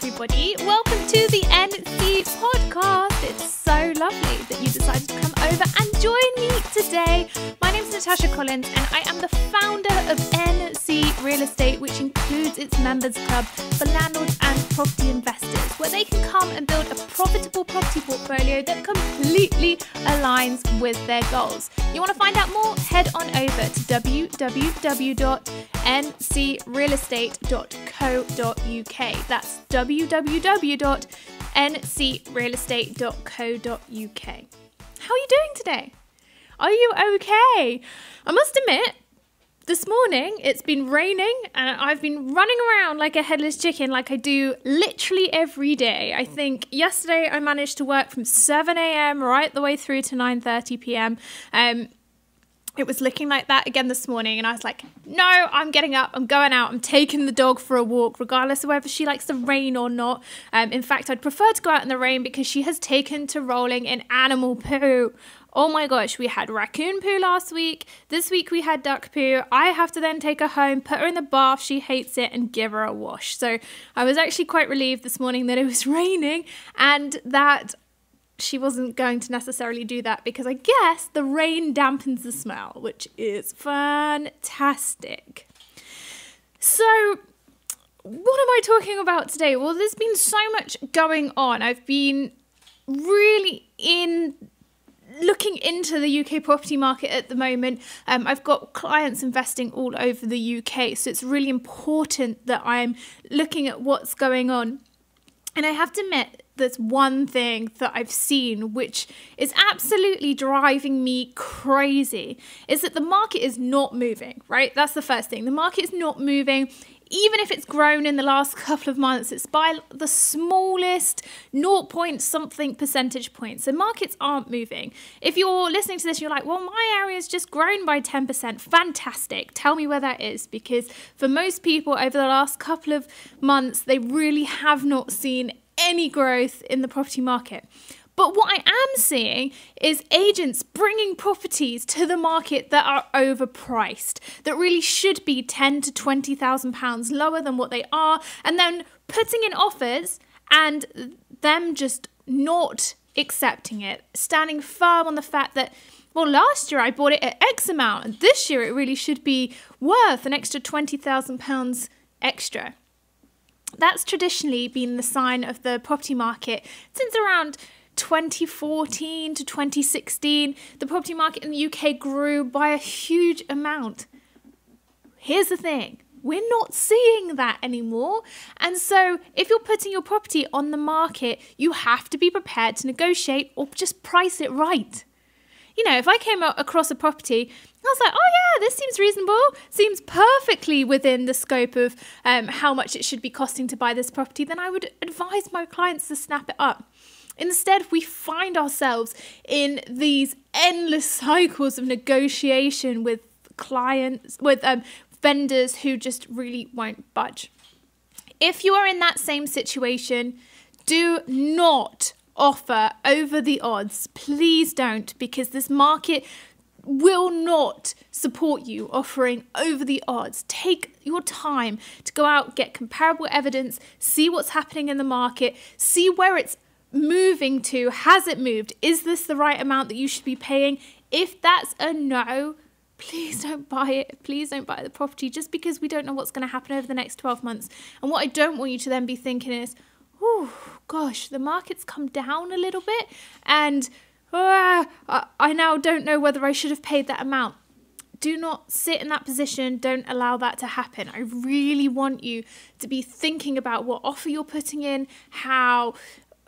everybody. Welcome to the NC podcast. It's so lovely that you decided to come over and join me today. My name is Natasha Collins and I am the founder of NC Real Estate, which includes its members club for landlords and property investors, where they can come and build a profitable property portfolio that completely aligns with their goals. You want to find out more? Head on over to www.ncrealestate.co.uk. That's www.ncrealestate.co.uk. How are you doing today? Are you okay? I must admit, this morning it's been raining and I've been running around like a headless chicken like I do literally every day. I think yesterday I managed to work from 7 a.m. right the way through to 9:30 p.m. It was looking like that again this morning and I was like, no, I'm getting up, I'm going out, I'm taking the dog for a walk regardless of whether she likes the rain or not. In fact, I'd prefer to go out in the rain because she has taken to rolling in animal poo. Oh my gosh, we had raccoon poo last week. This week we had duck poo. I have to then take her home, put her in the bath, she hates it, and give her a wash. So I was actually quite relieved this morning that it was raining and that she wasn't going to necessarily do that because I guess the rain dampens the smell, which is fantastic. So what am I talking about today? Well, there's been so much going on. I've been really looking into the UK property market at the moment. I've got clients investing all over the UK, so it's really important that I'm looking at what's going on. And I have to admit, there's one thing that I've seen which is absolutely driving me crazy, is that the market is not moving, right? That's the first thing. The market is not moving. Even if it's grown in the last couple of months, it's by the smallest 0 point something percentage points. So markets aren't moving. If you're listening to this, and you're like, well, my area's just grown by 10%. Fantastic. Tell me where that is, because for most people over the last couple of months, they really have not seen any growth in the property market. But what I am seeing is agents bringing properties to the market that are overpriced, that really should be £10,000 to £20,000 lower than what they are, and then putting in offers and them just not accepting it, standing firm on the fact that, well, last year I bought it at X amount, and this year it really should be worth an extra £20,000 extra. That's traditionally been the sign of the property market since around 2014 to 2016. The property market in the UK grew by a huge amount. Here's the thing, we're not seeing that anymore. And so if you're putting your property on the market, you have to be prepared to negotiate or just price it right. You know, if I came across a property, I was like, oh yeah, this seems reasonable, seems perfectly within the scope of how much it should be costing to buy this property, then I would advise my clients to snap it up. Instead, we find ourselves in these endless cycles of negotiation with clients, with vendors who just really won't budge. If you are in that same situation, do not offer over the odds. Please don't, because this market will not support you offering over the odds. Take your time to go out, get comparable evidence, see what's happening in the market, see where it's moving to. Has it moved? Is this the right amount that you should be paying? If that's a no, please don't buy it. Please don't buy the property, just because we don't know what's going to happen over the next 12 months. And what I don't want you to then be thinking is, oh gosh, the market's come down a little bit and I now don't know whether I should have paid that amount. Do not sit in that position. Don't allow that to happen. I really want you to be thinking about what offer you're putting in, how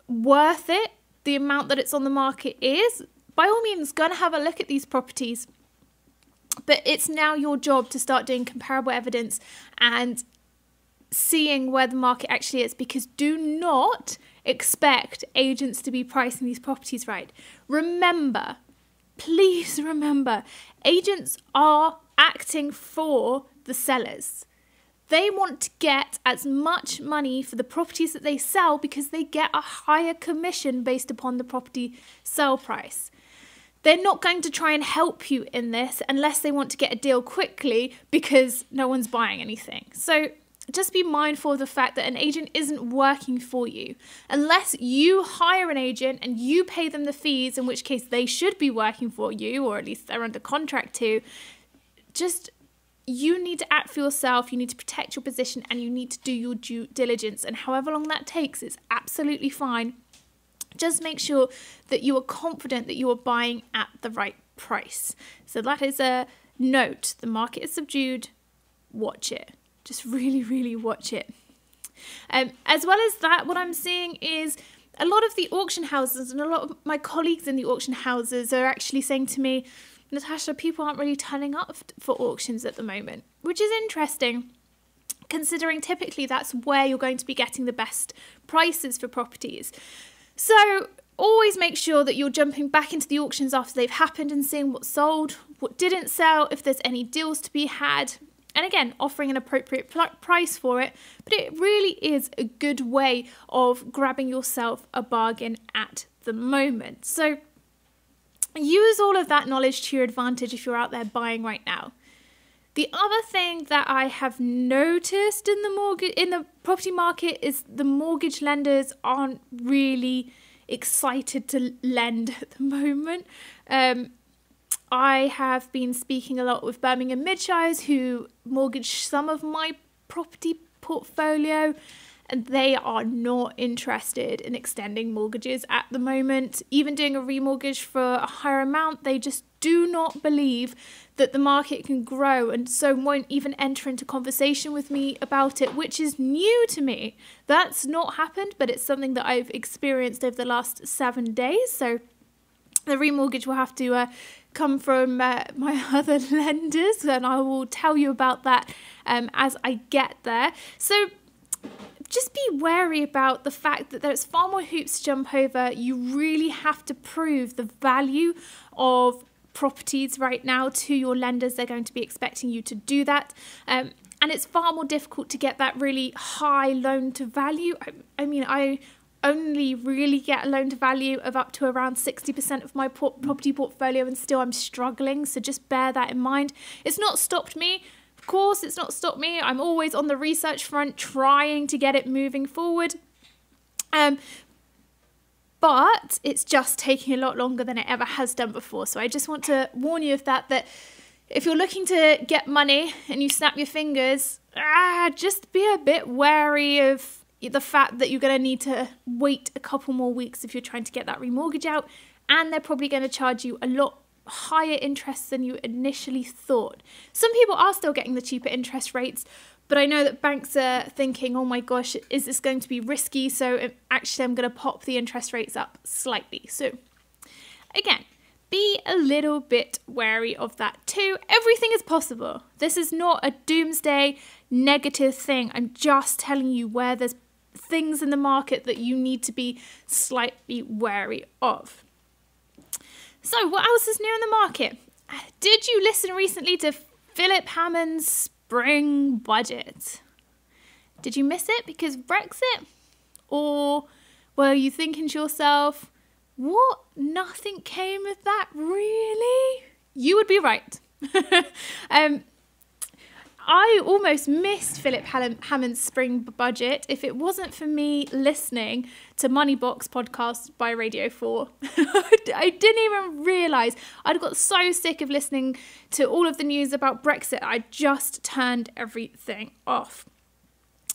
worth it the amount that it's on the market is. By all means, go and have a look at these properties. But it's now your job to start doing comparable evidence and seeing where the market actually is, because do not expect agents to be pricing these properties right. Remember, please remember, agents are acting for the sellers. They want to get as much money for the properties that they sell because they get a higher commission based upon the property sell price. They're not going to try and help you in this unless they want to get a deal quickly because no one's buying anything. So just be mindful of the fact that an agent isn't working for you. Unless you hire an agent and you pay them the fees, in which case they should be working for you, or at least they're under contract to, you need to act for yourself, you need to protect your position, and you need to do your due diligence. And however long that takes, it's absolutely fine. Just make sure that you are confident that you are buying at the right price. So that is a note. The market is subdued. Watch it. Just really, really watch it. As well as that, what I'm seeing is a lot of the auction houses and a lot of my colleagues in the auction houses are actually saying to me, Natasha, people aren't really turning up for auctions at the moment, which is interesting, considering typically that's where you're going to be getting the best prices for properties. So always make sure that you're jumping back into the auctions after they've happened and seeing what sold, what didn't sell, if there's any deals to be had. And again, offering an appropriate price for it. But it really is a good way of grabbing yourself a bargain at the moment. So use all of that knowledge to your advantage if you're out there buying right now. The other thing that I have noticed in the property market is the mortgage lenders aren't really excited to lend at the moment. I have been speaking a lot with Birmingham Midshires who mortgage some of my property portfolio, and they are not interested in extending mortgages at the moment. Even doing a remortgage for a higher amount, they just do not believe that the market can grow, and so won't even enter into conversation with me about it, which is new to me. That's not happened, but it's something that I've experienced over the last 7 days. So the remortgage will have to come from my other lenders, and I will tell you about that as I get there. So just be wary about the fact that there's far more hoops to jump over. You really have to prove the value of properties right now to your lenders. They're going to be expecting you to do that. And it's far more difficult to get that really high loan to value. I mean, I only really get a loan to value of up to around 60% of my property portfolio, and still I'm struggling. So just bear that in mind. It's not stopped me. Of course, it's not stopped me. I'm always on the research front trying to get it moving forward. But it's just taking a lot longer than it ever has done before. So I just want to warn you of that if you're looking to get money and you snap your fingers, just be a bit wary of the fact that you're going to need to wait a couple more weeks if you're trying to get that remortgage out. And they're probably going to charge you a lot higher interest than you initially thought. Some people are still getting the cheaper interest rates, but I know that banks are thinking, oh my gosh, is this going to be risky? So actually I'm going to pop the interest rates up slightly. So again, be a little bit wary of that too. Everything is possible. This is not a doomsday negative thing. I'm just telling you where there's things in the market that you need to be slightly wary of. So what else is new in the market? Did you listen recently to Philip Hammond's spring budget? Did you miss it because of Brexit? Or were you thinking to yourself, what? Nothing came of that, really? You would be right. I almost missed Philip Hammond's spring budget if it wasn't for me listening to Moneybox podcast by Radio 4. I didn't even realise. I'd got so sick of listening to all of the news about Brexit, I just turned everything off.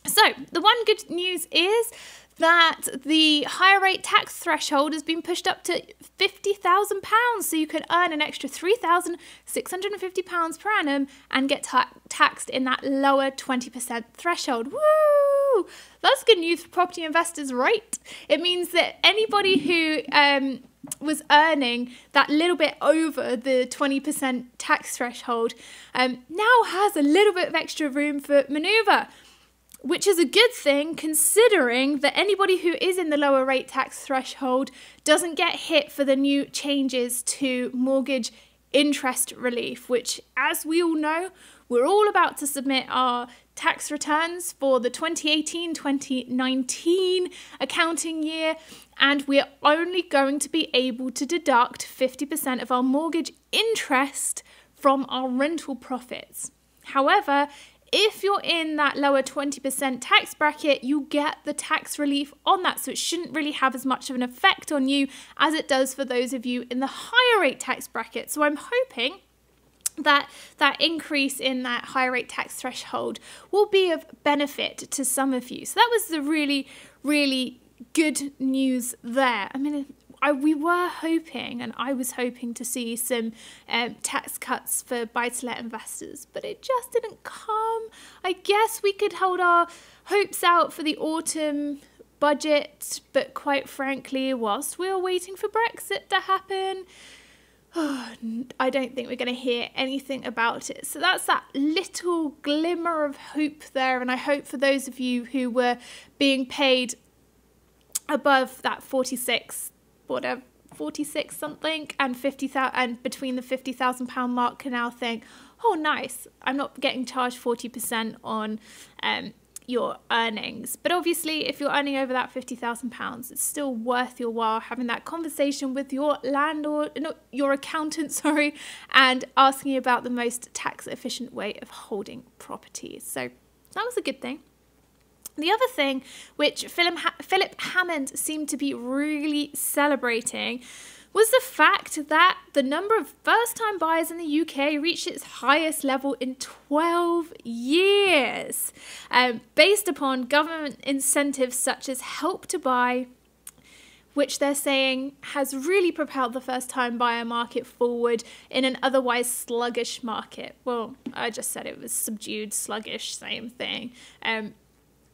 So the one good news is that the higher rate tax threshold has been pushed up to £50,000, so you can earn an extra £3,650 per annum and get taxed in that lower 20% threshold. Woo! That's good news for property investors, right? It means that anybody who was earning that little bit over the 20% tax threshold now has a little bit of extra room for manoeuvre, which is a good thing considering that anybody who is in the lower rate tax threshold doesn't get hit for the new changes to mortgage interest relief, which, as we all know, we're all about to submit our tax returns for the 2018-2019 accounting year, and we're only going to be able to deduct 50% of our mortgage interest from our rental profits. However, if you're in that lower 20% tax bracket, you get the tax relief on that. So it shouldn't really have as much of an effect on you as it does for those of you in the higher rate tax bracket. So I'm hoping that increase in that higher rate tax threshold will be of benefit to some of you. So that was the really, really good news there. I mean, we were hoping, and I was hoping to see some tax cuts for buy-to-let investors, but it just didn't come. I guess we could hold our hopes out for the autumn budget, but quite frankly, whilst we were waiting for Brexit to happen, I don't think we're going to hear anything about it. So that's that little glimmer of hope there, and I hope for those of you who were being paid above that 46 something and 50,000 and between the £50,000 mark can now think, oh nice, I'm not getting charged 40% on your earnings. But obviously if you're earning over that £50,000, it's still worth your while having that conversation with your your accountant, and asking about the most tax efficient way of holding properties. So that was a good thing. The other thing which Philip Hammond seemed to be really celebrating was the fact that the number of first-time buyers in the UK reached its highest level in 12 years, based upon government incentives such as Help to Buy, which they're saying has really propelled the first-time buyer market forward in an otherwise sluggish market. Well, I just said it was subdued, sluggish, same thing.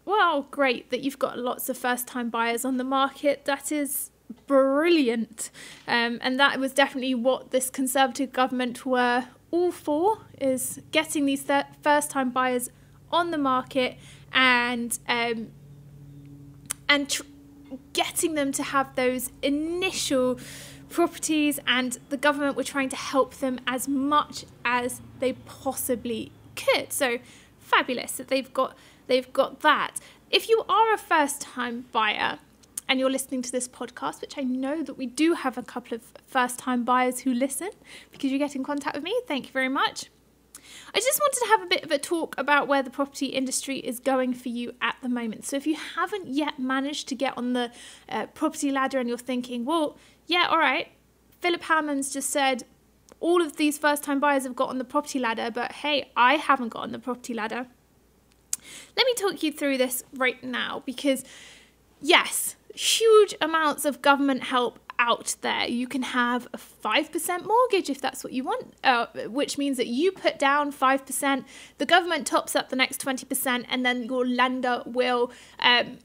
Well, great that you've got lots of first-time buyers on the market. That is brilliant. And that was definitely what this Conservative government were all for, is getting these first-time buyers on the market and getting them to have those initial properties, and the government were trying to help them as much as they possibly could. So fabulous that they've got that. If you are a first-time buyer and you're listening to this podcast, which I know that we do have a couple of first-time buyers who listen because you get in contact with me, thank you very much. I just wanted to have a bit of a talk about where the property industry is going for you at the moment. So if you haven't yet managed to get on the property ladder and you're thinking, well, yeah, all right, Philip Hammond's just said all of these first-time buyers have got on the property ladder, but hey, I haven't got on the property ladder. Let me talk you through this right now, because yes, huge amounts of government help out there. You can have a 5% mortgage if that's what you want, which means that you put down 5%, the government tops up the next 20%, and then your lender will lend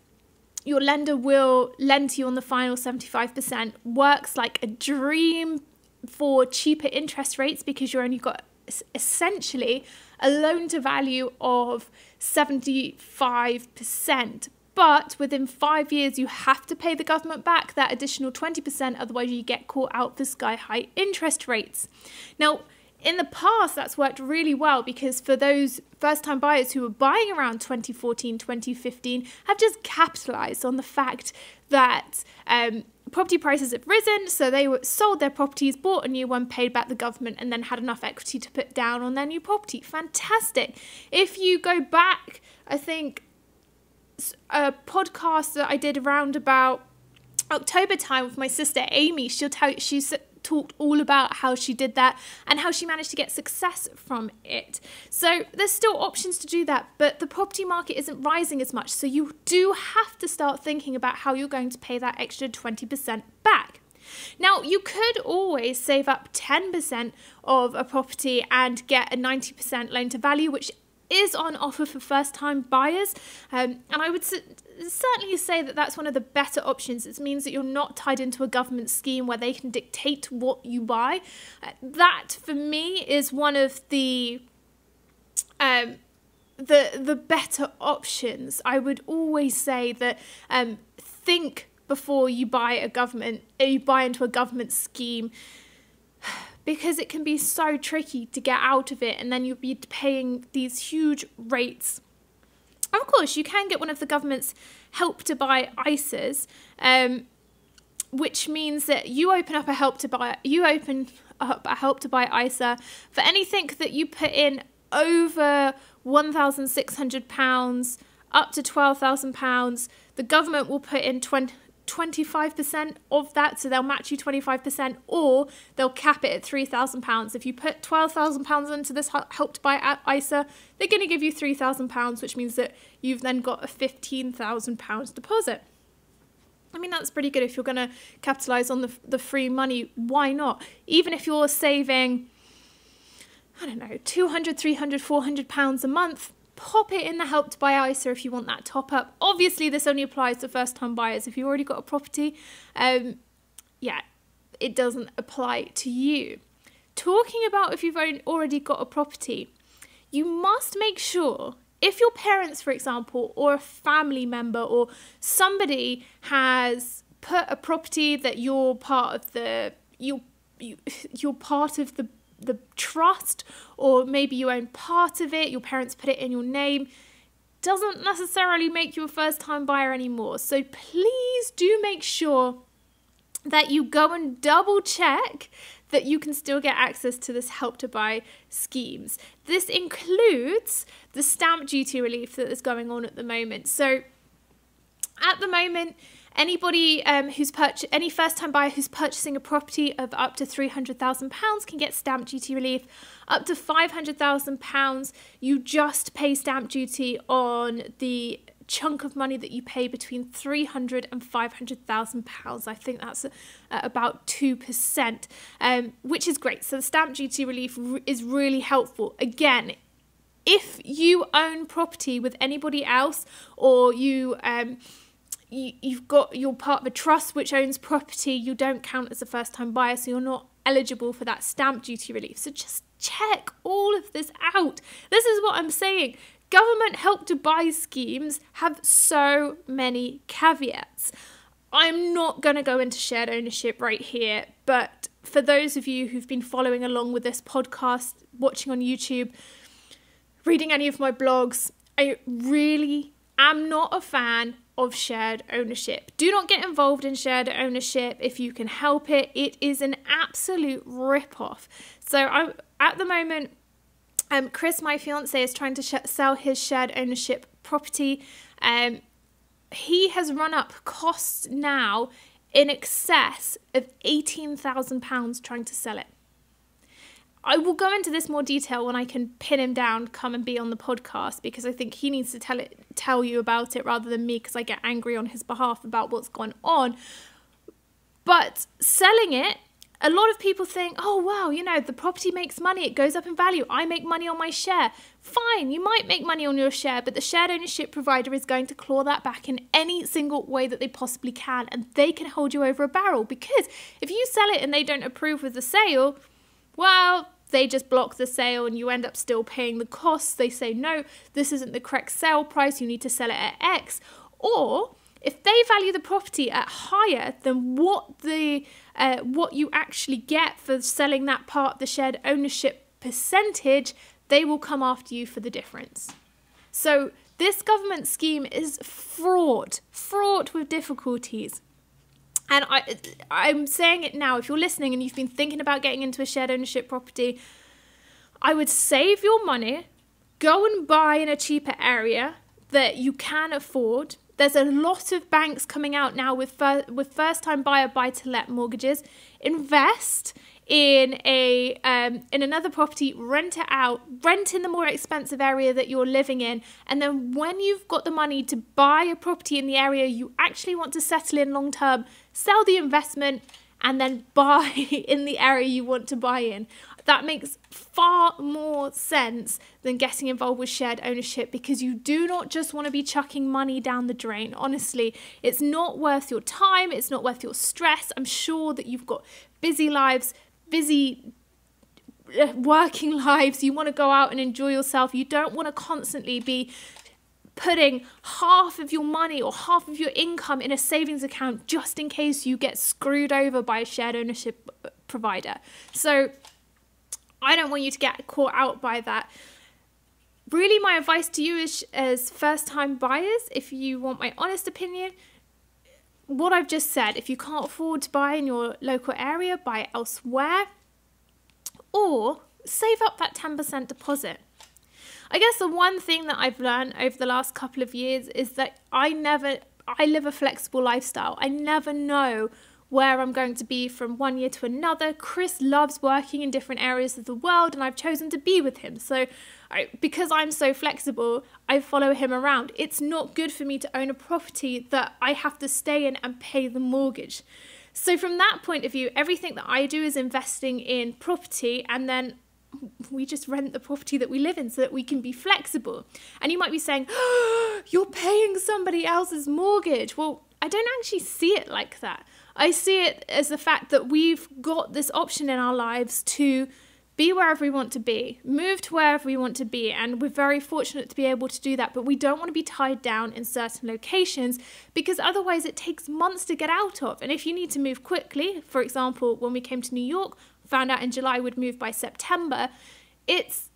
to you on the final 75%. Works like a dream for cheaper interest rates, because you're only got essentially a loan to value of 75%. But within 5 years, you have to pay the government back that additional 20%, otherwise you get caught out for sky-high interest rates. Now, in the past, that's worked really well, because for those first-time buyers who were buying around 2014, 2015, have just capitalised on the fact that property prices have risen, so they sold their properties, bought a new one, paid back the government, and then had enough equity to put down on their new property. Fantastic. If you go back, I think, a podcast that I did around about October time with my sister Amy, she's talked all about how she did that and how she managed to get success from it. So there's still options to do that, but the property market isn't rising as much, so you do have to start thinking about how you're going to pay that extra 20% back. Now, you could always save up 10% of a property and get a 90% loan to value, which is on offer for first-time buyers, and I would certainly say that that's one of the better options. It means that you're not tied into a government scheme where they can dictate what you buy. That, for me, is one of the better options. I would always say that think before you buy into a government scheme, because it can be so tricky to get out of it, and then you'll be paying these huge rates. Of course, you can get one of the government's Help to Buy ISAs, which means that you open up a Help to Buy ISA for anything that you put in over £1,600 up to £12,000, the government will put in 25% of that, so they'll match you 25%, or they'll cap it at £3,000. If you put £12,000 into this Help to Buy ISA, they're going to give you £3,000, which means that you've then got a £15,000 deposit. I mean, that's pretty good. If you're going to capitalise on the free money, why not? Even if you're saving, I don't know, £200, £300, £400 a month, pop it in the Help to Buy ISA if you want that top up. Obviously, this only applies to first time buyers. If you've already got a property, it doesn't apply to you. Talking about if you've already got a property, you must make sure, if your parents, for example, or a family member or somebody has put a property that you're part of you're part of the trust, or maybe you own part of it, your parents put it in your name, doesn't necessarily make you a first-time buyer anymore. So please do make sure that you go and double check that you can still get access to this Help to Buy schemes. This includes the stamp duty relief that is going on at the moment. So at the moment, anybody any first-time buyer who's purchasing a property of up to £300,000 can get stamp duty relief. Up to £500,000, you just pay stamp duty on the chunk of money that you pay between £300,000 and £500,000. I think that's about 2%, which is great. So the stamp duty relief is really helpful. Again, if you own property with anybody else, or you're part of a trust which owns property, you don't count as a first-time buyer, so you're not eligible for that stamp duty relief. So just check all of this out. This is what I'm saying. Government Help to Buy schemes have so many caveats. I'm not going to go into shared ownership right here, but for those of you who've been following along with this podcast, watching on YouTube, reading any of my blogs, I really am not a fan of shared ownership. Do not get involved in shared ownership if you can help it. It is an absolute rip-off. So at the moment, Chris, my fiance, is trying to sell his shared ownership property. He has run up costs now in excess of £18,000 trying to sell it. I will go into this more detail when I can pin him down, come and be on the podcast, because I think he needs to tell you about it rather than me, because I get angry on his behalf about what's gone on. But selling it, a lot of people think, oh, wow, the property makes money. It goes up in value. I make money on my share. Fine, you might make money on your share, but the shared ownership provider is going to claw that back in any single way that they possibly can, and they can hold you over a barrel, because if you sell it and they don't approve with the sale, well, they just block the sale and you end up still paying the costs. They say, no, this isn't the correct sale price. You need to sell it at X. Or if they value the property at higher than what you actually get for selling that part of the shared ownership percentage, they will come after you for the difference. So this government scheme is fraught with difficulties. And I'm saying it now, if you're listening and you've been thinking about getting into a shared ownership property, I would save your money, go and buy in a cheaper area that you can afford. There's a lot of banks coming out now with first-time buyer buy-to-let mortgages. Invest in another property, rent it out, rent in the more expensive area that you're living in, and then when you've got the money to buy a property in the area you actually want to settle in long term, sell the investment and then buy in the area you want to buy in. That makes far more sense than getting involved with shared ownership, because you do not just want to be chucking money down the drain. Honestly, it's not worth your time. It's not worth your stress. I'm sure that you've got busy lives, busy working lives. You want to go out and enjoy yourself. You don't want to constantly be putting half of your money or half of your income in a savings account just in case you get screwed over by a shared ownership provider. So I don't want you to get caught out by that. Really, my advice to you is, as first-time buyers, if you want my honest opinion, what I've just said, if you can't afford to buy in your local area, buy elsewhere, or save up that 10% deposit. I guess the one thing that I've learned over the last couple of years is that I live a flexible lifestyle. I never know where I'm going to be from one year to another. Chris loves working in different areas of the world, and I've chosen to be with him. So because I'm so flexible, I follow him around. It's not good for me to own a property that I have to stay in and pay the mortgage. So from that point of view, everything that I do is investing in property, and then we just rent the property that we live in so that we can be flexible. And you might be saying, oh, you're paying somebody else's mortgage. Well, I don't actually see it like that. I see it as the fact that we've got this option in our lives to be wherever we want to be, move to wherever we want to be, and we're very fortunate to be able to do that, but we don't want to be tied down in certain locations because otherwise it takes months to get out of. And if you need to move quickly, for example, when we came to New York, found out in July we'd move by September, it's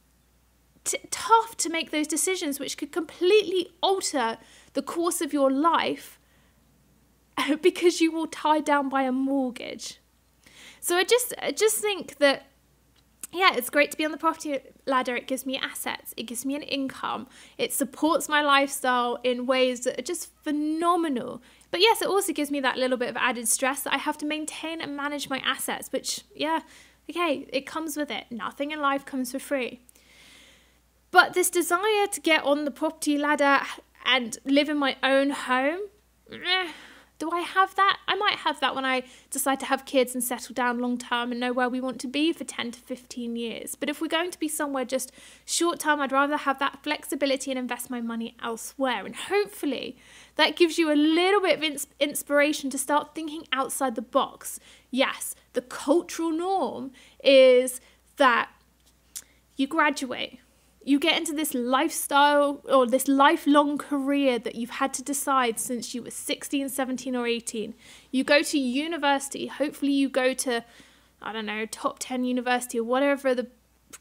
tough to make those decisions which could completely alter the course of your life because you were tied down by a mortgage. So I just think that, yeah, it's great to be on the property ladder. It gives me assets. It gives me an income. It supports my lifestyle in ways that are just phenomenal. But yes, it also gives me that little bit of added stress that I have to maintain and manage my assets, which, yeah, okay, it comes with it. Nothing in life comes for free. But this desire to get on the property ladder and live in my own home, do I have that? I might have that when I decide to have kids and settle down long term and know where we want to be for 10 to 15 years. But if we're going to be somewhere just short term, I'd rather have that flexibility and invest my money elsewhere. And hopefully that gives you a little bit of inspiration to start thinking outside the box. Yes, the cultural norm is that you graduate. You get into this lifestyle or this lifelong career that you've had to decide since you were 16, 17 or 18. You go to university. Hopefully you go to, I don't know, top 10 university or whatever the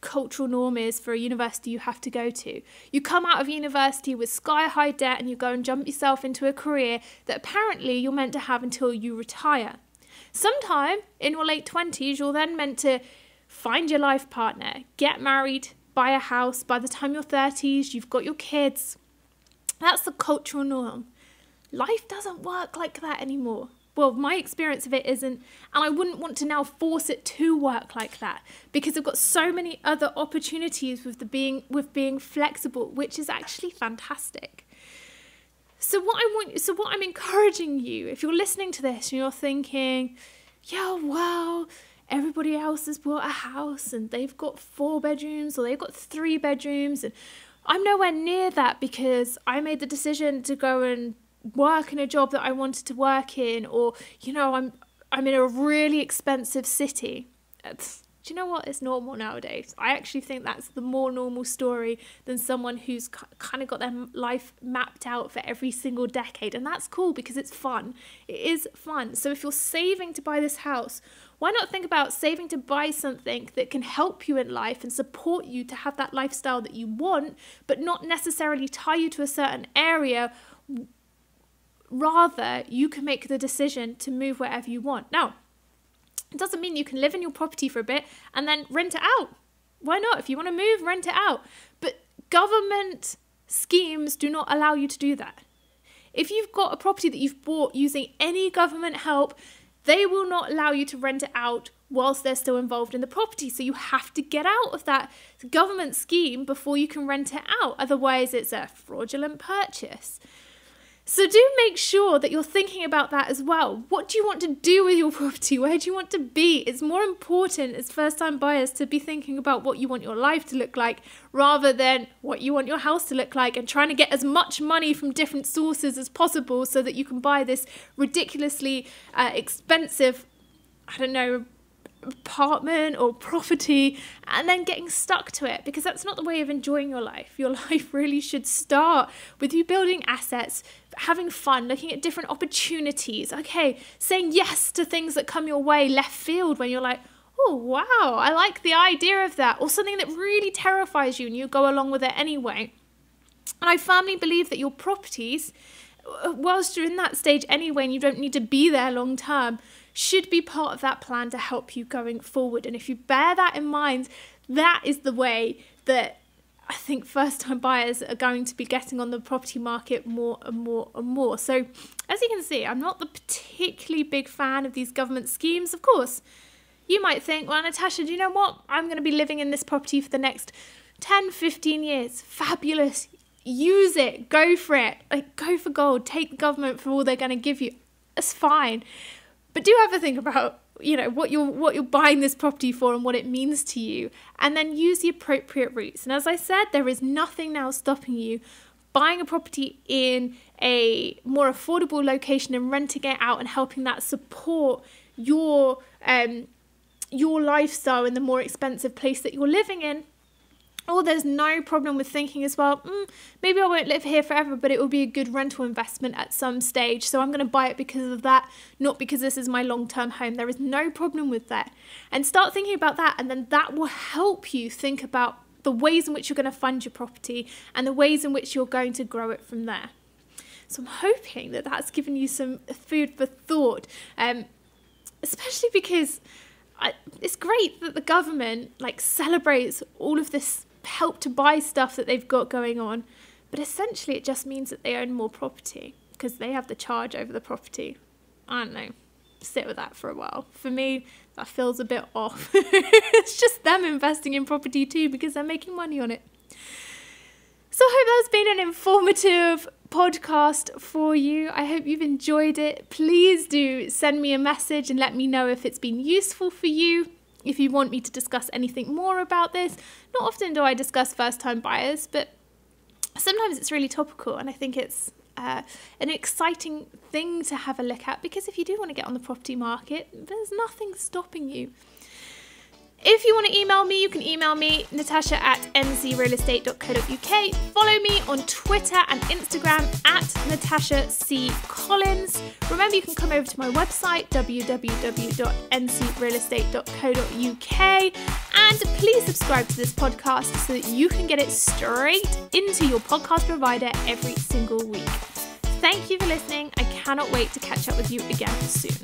cultural norm is for a university you have to go to. You come out of university with sky-high debt and you go and jump yourself into a career that apparently you're meant to have until you retire. Sometime in your late 20s, you're then meant to find your life partner, get married, buy a house. By the time you're 30s, you've got your kids. That's the cultural norm. Life doesn't work like that anymore. Well, my experience of it isn't, and I wouldn't want to now force it to work like that because I've got so many other opportunities with being flexible, which is actually fantastic. So what I'm encouraging you, if you're listening to this and you're thinking, yeah, well, everybody else has bought a house and they've got 4 bedrooms or they've got 3 bedrooms and I'm nowhere near that because I made the decision to go and work in a job that I wanted to work in, or, you know, I'm in a really expensive city. Do you know what? It's normal nowadays. I actually think that's the more normal story than someone who's kind of got their life mapped out for every single decade. And that's cool because it's fun. It is fun. So if you're saving to buy this house, why not think about saving to buy something that can help you in life and support you to have that lifestyle that you want, but not necessarily tie you to a certain area. Rather, you can make the decision to move wherever you want. Now, it doesn't mean you can live in your property for a bit and then rent it out. Why not? If you want to move, rent it out. But government schemes do not allow you to do that. If you've got a property that you've bought using any government help, they will not allow you to rent it out whilst they're still involved in the property. So you have to get out of that government scheme before you can rent it out. Otherwise, it's a fraudulent purchase. So do make sure that you're thinking about that as well. What do you want to do with your property? Where do you want to be? It's more important as first-time buyers to be thinking about what you want your life to look like rather than what you want your house to look like and trying to get as much money from different sources as possible so that you can buy this ridiculously expensive, I don't know, apartment or property and then getting stuck to it, because that's not the way of enjoying your life. Your life really should start with you building assets, having fun, looking at different opportunities, okay, saying yes to things that come your way left field when you're like, oh wow, I like the idea of that, or something that really terrifies you and you go along with it anyway. And I firmly believe that your properties, whilst you're in that stage anyway and you don't need to be there long term, should be part of that plan to help you going forward. And if you bear that in mind, that is the way that I think first-time buyers are going to be getting on the property market more and more and more. So as you can see, I'm not the particularly big fan of these government schemes. Of course, you might think, well, Natasha, do you know what? I'm going to be living in this property for the next 10, 15 years. Fabulous. Use it. Go for it. Like, go for gold. Take the government for all they're going to give you. That's fine. But do have a think about, what you're buying this property for and what it means to you, and then use the appropriate routes. And as I said, there is nothing now stopping you buying a property in a more affordable location and renting it out and helping that support your lifestyle in the more expensive place that you're living in. Or there's no problem with thinking as well, maybe I won't live here forever, but it will be a good rental investment at some stage. So I'm going to buy it because of that, not because this is my long-term home. There is no problem with that. And start thinking about that. And then that will help you think about the ways in which you're going to fund your property and the ways in which you're going to grow it from there. So I'm hoping that that's given you some food for thought, especially because it's great that the government celebrates all of this help to buy stuff that they've got going on, but essentially it just means that they own more property because they have the charge over the property. I don't know, sit with that for a while. For me, that feels a bit off. It's just them investing in property too because they're making money on it. So I hope that's been an informative podcast for you. I hope you've enjoyed it. Please do send me a message and let me know if it's been useful for you. If you want me to discuss anything more about this. Not often do I discuss first-time buyers, but sometimes it's really topical, and I think it's an exciting thing to have a look at, because if you do want to get on the property market, there's nothing stopping you. If you want to email me, you can email me, natasha@ncrealestate.co.uk. Follow me on Twitter and Instagram @NatashaCCollins. Remember, you can come over to my website, www.ncrealestate.co.uk. And please subscribe to this podcast so that you can get it straight into your podcast provider every single week. Thank you for listening. I cannot wait to catch up with you again soon.